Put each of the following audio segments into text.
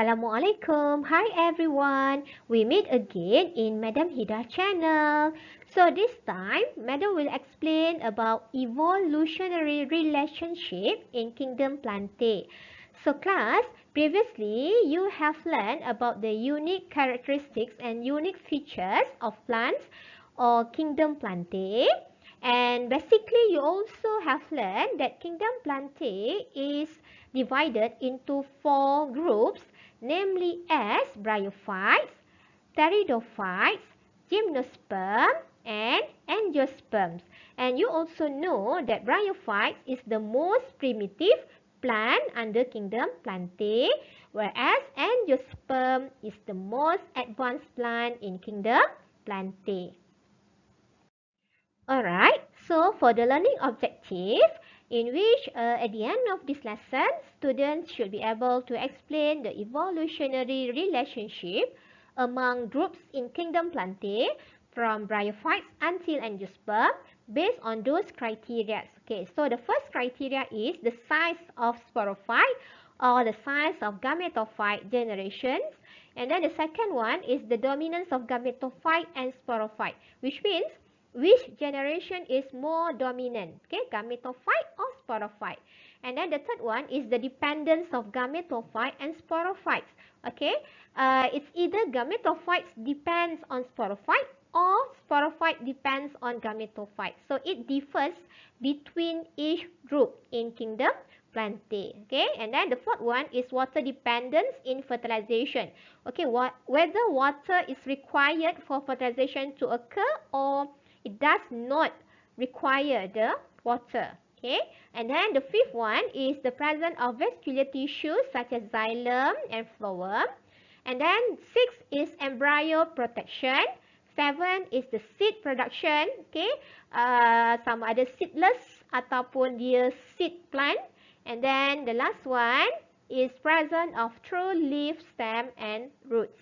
Assalamualaikum. Hi everyone. We meet again in Madam Hida channel. So this time, Madam will explain about evolutionary relationship in Kingdom Plantae. So class, previously you have learned about the unique characteristics and unique features of plants or Kingdom Plantae. And basically you also have learned that Kingdom Plantae is divided into 4 groups, namely as bryophytes, pteridophytes, gymnosperm, and angiosperms. And you also know that bryophytes is the most primitive plant under Kingdom Plantae, whereas angiosperm is the most advanced plant in Kingdom Plantae. Alright, so for the learning objective, in which at the end of this lesson, students should be able to explain the evolutionary relationship among groups in Kingdom Plantae from bryophytes until angiosperm based on those criteria. Okay, so the first criteria is the size of sporophyte or the size of gametophyte generations. And then the second one is the dominance of gametophyte and sporophyte, which means which generation is more dominant, okay, gametophyte or sporophyte. And then the third one is the dependence of gametophyte and sporophytes. Okay, it's either gametophytes depends on sporophyte or sporophyte depends on gametophyte. So it differs between each group in Kingdom Plantae. Okay, and then the fourth one is water dependence in fertilization. Okay, whether water is required for fertilization to occur or it does not require the water. Okay, and then the fifth one is the presence of vascular tissues such as xylem and phloem. And then 6 is embryo protection. 7 is the seed production. Okay, sama ada seedless ataupun dia seed plant. And then the last one is presence of true leaf, stem and roots.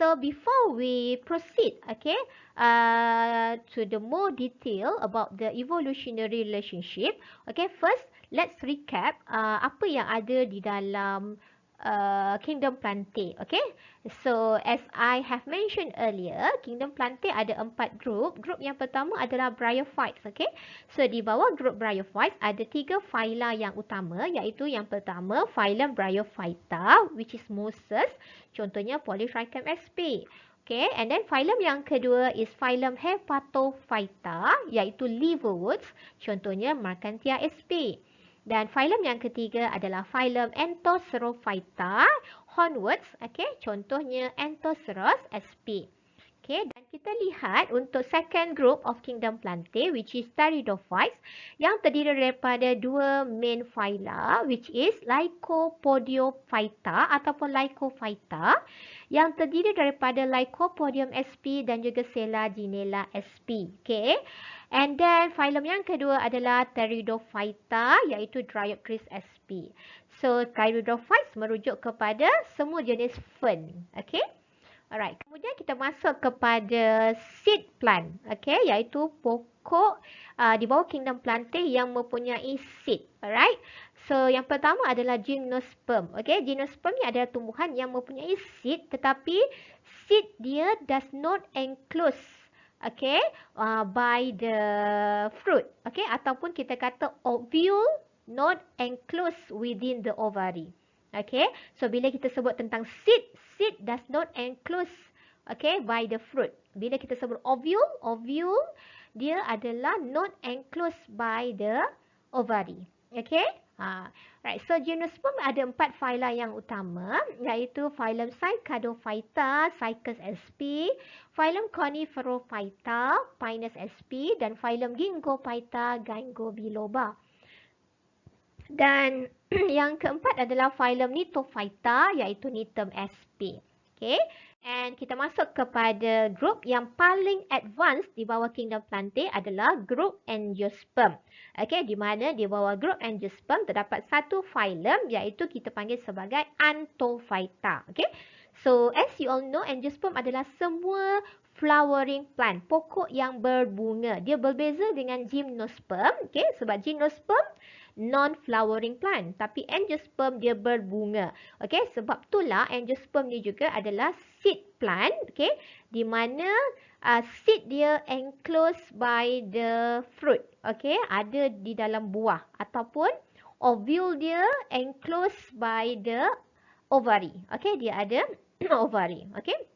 So before we proceed, okay, to the more detail about the evolutionary relationship, okay, first let's recap apa yang ada di dalam Kingdom Plantae, okay. So as I have mentioned earlier, Kingdom Plantae ada 4 group. Group yang pertama adalah bryophytes, okay. So di bawah group bryophytes ada 3 phyla yang utama, iaitu yang pertama phylum Bryophyta, which is mosses. Contohnya Polytrichum sp. Okay, and then phylum yang kedua is phylum Hepatophyta, iaitu liverworts. Contohnya Marchantia sp. Dan phylum yang ketiga adalah phylum Anthocerophyta, hornworts. Okay, contohnya Anthoceros sp. Okay, dan kita lihat untuk second group of Kingdom Plantae, which is pteridophytes, yang terdiri daripada 2 main phyla, which is Lycopodiophyta ataupun Lycophyta, yang terdiri daripada Lycopodium sp dan juga Selaginella sp. Okay, and then phylum yang kedua adalah Pteridophyta, iaitu Dryopteris sp. So pteridophytes merujuk kepada semua jenis fern. Okay. Alright, kemudian kita masuk kepada seed plant, okay, iaitu pokok di bawah Kingdom Plantae yang mempunyai seed. Alright, so yang pertama adalah gymnosperm. Okay, gymnosperm ni adalah tumbuhan yang mempunyai seed, tetapi seed dia does not enclose, okay, by the fruit. Okay, ataupun kita kata ovule not enclosed within the ovary. Okay, so bila kita sebut tentang seed, seed does not enclose, okay, by the fruit. Bila kita sebut ovule, ovule dia adalah not enclosed by the ovary. Okay, right. So gymnosperm ada 4 phyla yang utama, iaitu phylum Cycadophyta, Cycas sp, phylum Coniferophyta, Pinus sp, dan phylum Gingophyta, Ginkgobiloba. Dan yang keempat adalah phylum Gnetophyta, iaitu Gnetum sp. Okay. And kita masuk kepada group yang paling advance di bawah Kingdom Plantae adalah group Angiosperm. Okay, di mana di bawah group Angiosperm terdapat satu phylum, iaitu kita panggil sebagai Anthophyta. Okay. So as you all know, Angiosperm adalah semua non-flowering plant, pokok yang berbunga. Dia berbeza dengan gymnosperm, okay? Sebab gymnosperm non-flowering plant, tapi angiosperm dia berbunga. Okay? Sebab itulah angiosperm ni juga adalah seed plant, okay? Di mana seed dia enclosed by the fruit, okay? Ada di dalam buah, ataupun ovule dia enclosed by the ovary. Okay? Dia ada ovary, okay?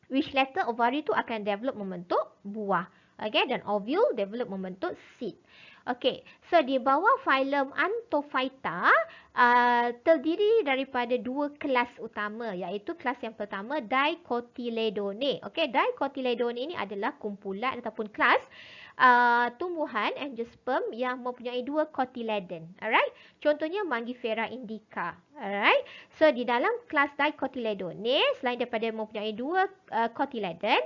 Which later ovary tu akan develop membentuk buah. Okay, dan ovule develop membentuk seed. Okay, so di bawah phylum Antophyta terdiri daripada dua kelas utama, iaitu kelas yang pertama Dicotyledone. Okay, Dicotyledone ini adalah kumpulan ataupun kelas tumbuhan angiosperm yang mempunyai dua cotyledon. Alright, contohnya Mangifera indica. Alright, so di dalam kelas Dicotyledone, selain daripada mempunyai dua cotyledon,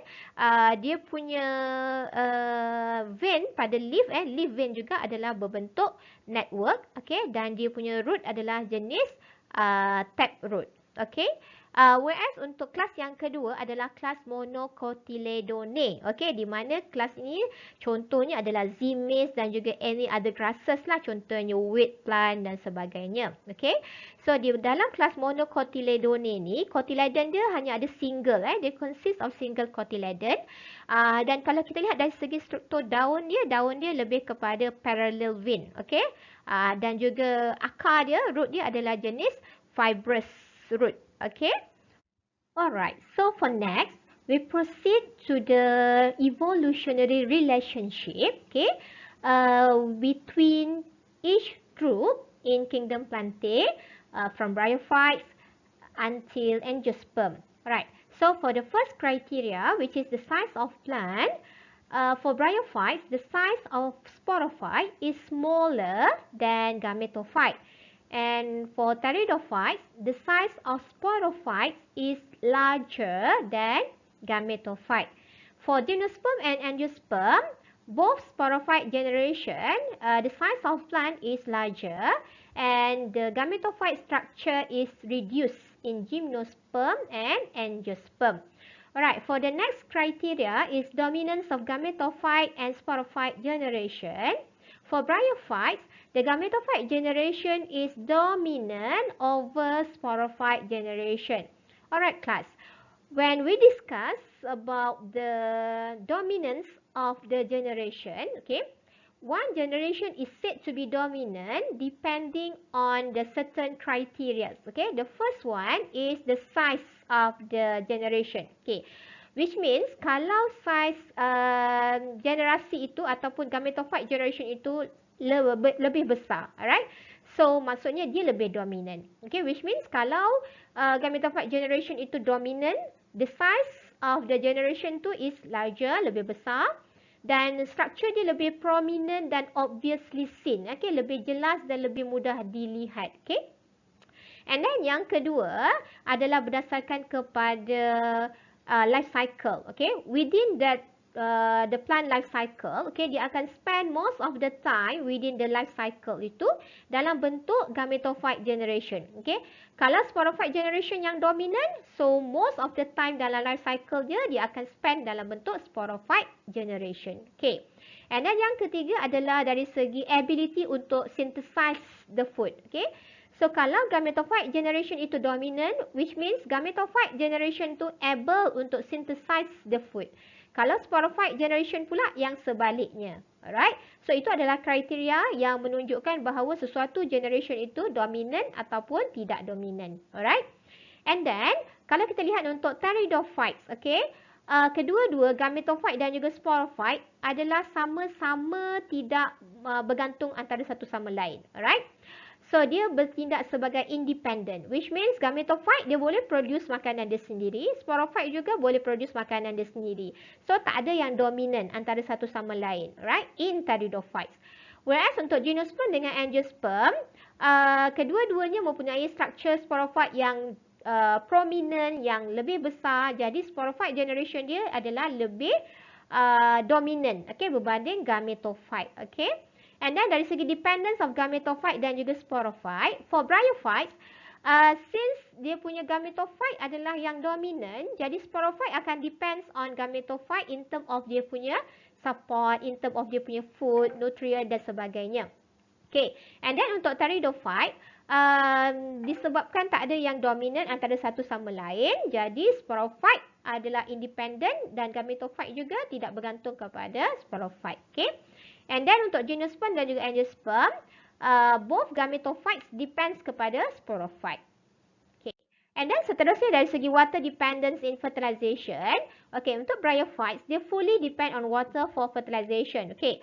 dia punya vein pada leaf, leaf vein juga adalah berbentuk network, okay, dan dia punya root adalah jenis taproot, okay. Whereas untuk kelas yang kedua adalah kelas Monocotyledone, okay, di mana kelas ini contohnya adalah Zimys dan juga any other grasses lah, contohnya wheat plant dan sebagainya, okay. So di dalam kelas Monocotyledone ni, cotyledon dia hanya ada single, dia consist of single cotyledon. Dan kalau kita lihat dari segi struktur daun dia lebih kepada parallel vein, okay. Dan juga akar dia, root dia adalah jenis fibrous root. Okay. Alright. So for next, we proceed to the evolutionary relationship. Okay. Between each group in kingdom Plantae, from bryophytes until angiosperm. Alright. So for the first criteria, which is the size of plant, for bryophytes, the size of sporophyte is smaller than gametophyte. And for pteridophytes, the size of sporophytes is larger than gametophyte. For gymnosperm and angiosperm, both sporophyte generation, the size of plant is larger and the gametophyte structure is reduced in gymnosperm and angiosperm. Alright, for the next criteria is dominance of gametophyte and sporophyte generation. For bryophytes, the gametophyte generation is dominant over sporophyte generation. Alright class, when we discuss about the dominance of the generation, okay, one generation is said to be dominant depending on the certain criteria. Okay, the first one is the size of the generation. Okay, which means kalau size generasi itu ataupun gametophyte generation itu lebih besar, alright? So maksudnya dia lebih dominan. Okay, which means kalau gametophyte generation itu dominant, the size of the generation tu is larger, lebih besar, dan structure dia lebih prominent dan obviously seen. Okay, lebih jelas dan lebih mudah dilihat. Okay. And then yang kedua adalah berdasarkan kepada life cycle. Okay, within that the plant life cycle, okay, dia akan spend most of the time within the life cycle itu dalam bentuk gametophyte generation. Okay, kalau sporophyte generation yang dominant, so most of the time dalam life cycle dia akan spend dalam bentuk sporophyte generation. Okay, and then yang ketiga adalah dari segi ability untuk synthesize the food. Okay, so kalau gametophyte generation itu dominant, which means gametophyte generation tu able untuk synthesize the food. Kalau sporophyte generation pula yang sebaliknya. Alright. So itu adalah kriteria yang menunjukkan bahawa sesuatu generation itu dominant ataupun tidak dominant. Alright. And then kalau kita lihat untuk pteridophytes, okay, kedua-dua gametophyte dan juga sporophyte adalah sama-sama tidak bergantung antara satu sama lain. Alright. So, dia bertindak sebagai independent, which means gametophyte dia boleh produce makanan dia sendiri, sporophyte juga boleh produce makanan dia sendiri. So, tak ada yang dominant antara satu sama lain, right? In pteridophytes. Whereas untuk gymnosperm dengan angiosperm, kedua-duanya mempunyai structure sporophyte yang prominent, yang lebih besar. Jadi, sporophyte generation dia adalah lebih dominant, okay, berbanding gametophyte, okay. And then dari segi dependence of gametophyte dan juga sporophyte, for bryophytes, since dia punya gametophyte adalah yang dominant, jadi sporophyte akan depends on gametophyte in term of dia punya support, in term of dia punya food, nutrient dan sebagainya. Okay, and then untuk pteridophyte, disebabkan tak ada yang dominant antara satu sama lain, jadi sporophyte adalah independent dan gametophyte juga tidak bergantung kepada sporophyte. Okay, and then untuk gymnosperm dan juga angiosperm, both gametophytes depends kepada sporophyte. Okay. And then seterusnya dari segi water dependence in fertilization. Okay, untuk bryophytes, dia fully depend on water for fertilization. Okay.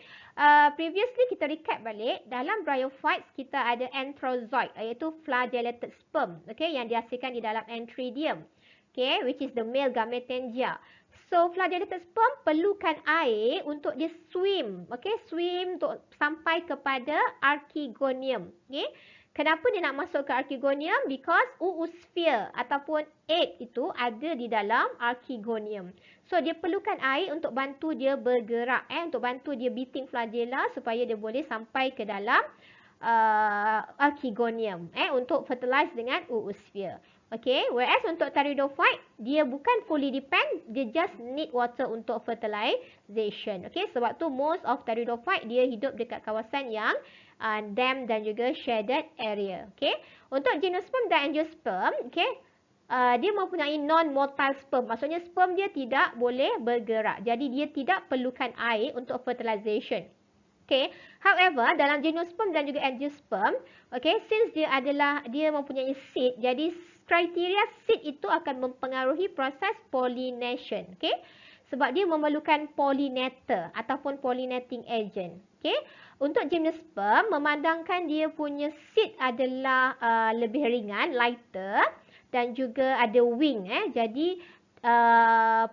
Previously kita recap balik, dalam bryophytes kita ada anthrozoid, iaitu flagellated sperm. Okay, yang dihasilkan di dalam antheridium. Okay, which is the male gametangia. So, flagellated sperm perlukan air untuk dia swim. Okay, swim untuk sampai kepada archegonium. Okay. Kenapa dia nak masuk ke archegonium? Because oosphere ataupun egg itu ada di dalam archegonium. So, dia perlukan air untuk bantu dia bergerak. Untuk bantu dia beating flagella supaya dia boleh sampai ke dalam archegonium. Untuk fertilize dengan oosphere. Okay, whereas untuk pteridophyte, dia bukan fully depend, dia just need water untuk fertilization. Okay, sebab tu most of pteridophyte dia hidup dekat kawasan yang damp dan juga shaded area. Okay, untuk gymnosperm dan angiosperm, okay, dia mempunyai non-motile sperm. Maksudnya sperm dia tidak boleh bergerak. Jadi dia tidak perlukan air untuk fertilization. Okay, however, dalam gymnosperm dan juga angiosperm, okay, since dia mempunyai seed, jadi kriteria seed itu akan mempengaruhi proses pollination. Okay, sebab dia memerlukan pollinator ataupun pollinating agent. Okay, untuk gymnosperm, memandangkan dia punya seed adalah lebih ringan, lighter dan juga ada wing. Jadi,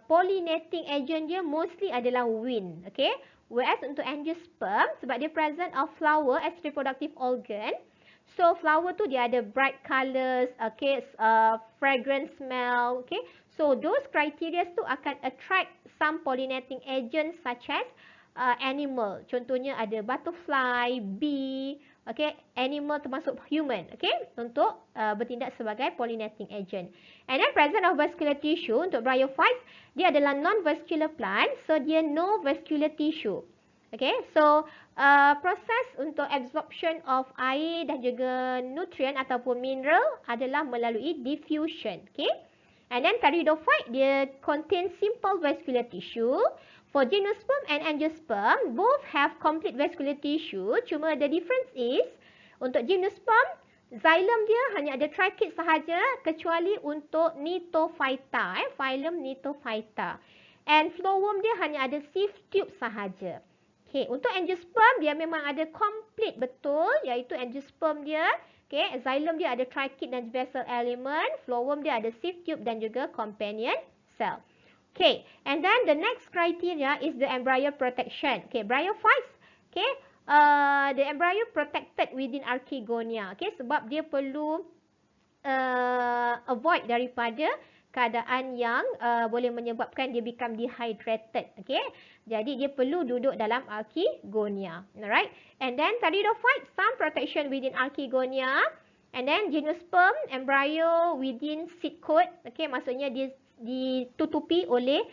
pollinating agent dia mostly adalah wind. Okay, whereas untuk angiosperm, sebab dia present of flower as reproductive organ, so flower tu dia ada bright colours, okay, fragrant smell, okay. So those criteria tu akan attract some pollinating agents such as animal. Contohnya ada butterfly, bee, okay, animal termasuk human, okay, untuk bertindak sebagai pollinating agent. And then presence of vascular tissue untuk bryophytes, dia adalah non-vascular plant, so dia no vascular tissue. Okay, so proses untuk absorption of air dan juga nutrient ataupun mineral adalah melalui diffusion. Okay, and then pteridophyte dia contain simple vascular tissue. For gymnosperm and angiosperm, both have complete vascular tissue. Cuma the difference is untuk gymnosperm, xylem dia hanya ada trachea sahaja kecuali untuk Gnetophyta, phylum Gnetophyta. And phloem dia hanya ada sieve tube sahaja. Okay, untuk angiosperm dia memang ada complete betul, iaitu angiosperm dia, okay, xylem dia ada trachea dan vessel element, phloem dia ada sieve tube dan juga companion cell. Okay, and then the next criteria is the embryo protection. Okay, bryophytes, okay, the embryo protected within archegonia. Okay, sebab dia perlu avoid daripada keadaan yang boleh menyebabkan dia become dehydrated. Okay, jadi dia perlu duduk dalam archegonia. Alright, and then pteridophyte, some protection within archegonia. And then gymnosperm, embryo within seed coat. Okay, maksudnya dia ditutupi oleh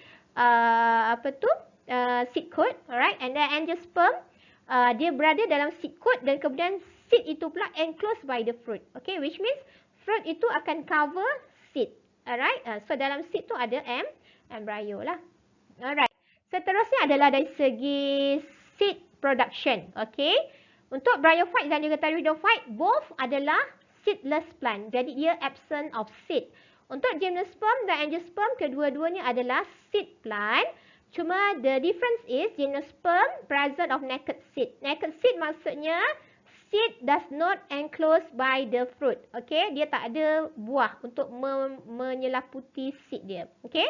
seed coat. Alright, and then angiosperm, dia berada dalam seed coat dan kemudian seed itu pula enclosed by the fruit. Okay, which means fruit itu akan cover seed. Alright, so dalam seed tu ada embryo lah. Alright, seterusnya adalah dari segi seed production. Okay, untuk bryophyte dan juga pteridophyte, both adalah seedless plant. Jadi dia absent of seed. Untuk gymnosperm dan angiosperm, kedua-duanya adalah seed plant. Cuma the difference is gymnosperm present of naked seed. Naked seed maksudnya seed does not enclosed by the fruit. Okay, dia tak ada buah untuk menyelaputi seed dia. Okay,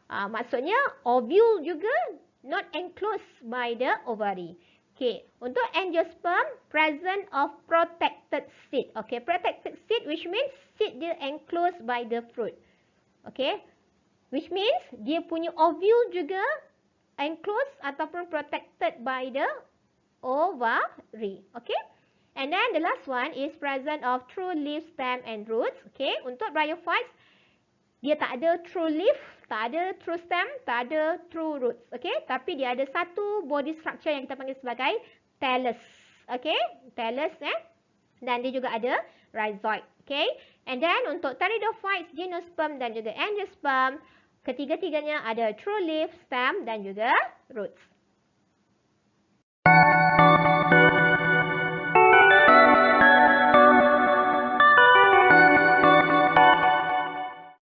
maksudnya ovule juga not enclosed by the ovary. Okay, untuk angiosperm, present of protected seed. Okay, protected seed which means seed dia enclosed by the fruit. Okay, which means dia punya ovule juga enclosed ataupun protected by the ovary. Okay, And then the last one is presence of true leaf, stem and roots. Okay, untuk bryophytes, dia tak ada true leaf, tak ada true stem, tak ada true roots. Okay, tapi dia ada satu body structure yang kita panggil sebagai thallus. Okay, thallus dan dia juga ada rhizoid. Okay, and then untuk pteridophytes, gymnosperm dan juga angiosperm, ketiga-tiganya ada true leaf, stem dan juga roots.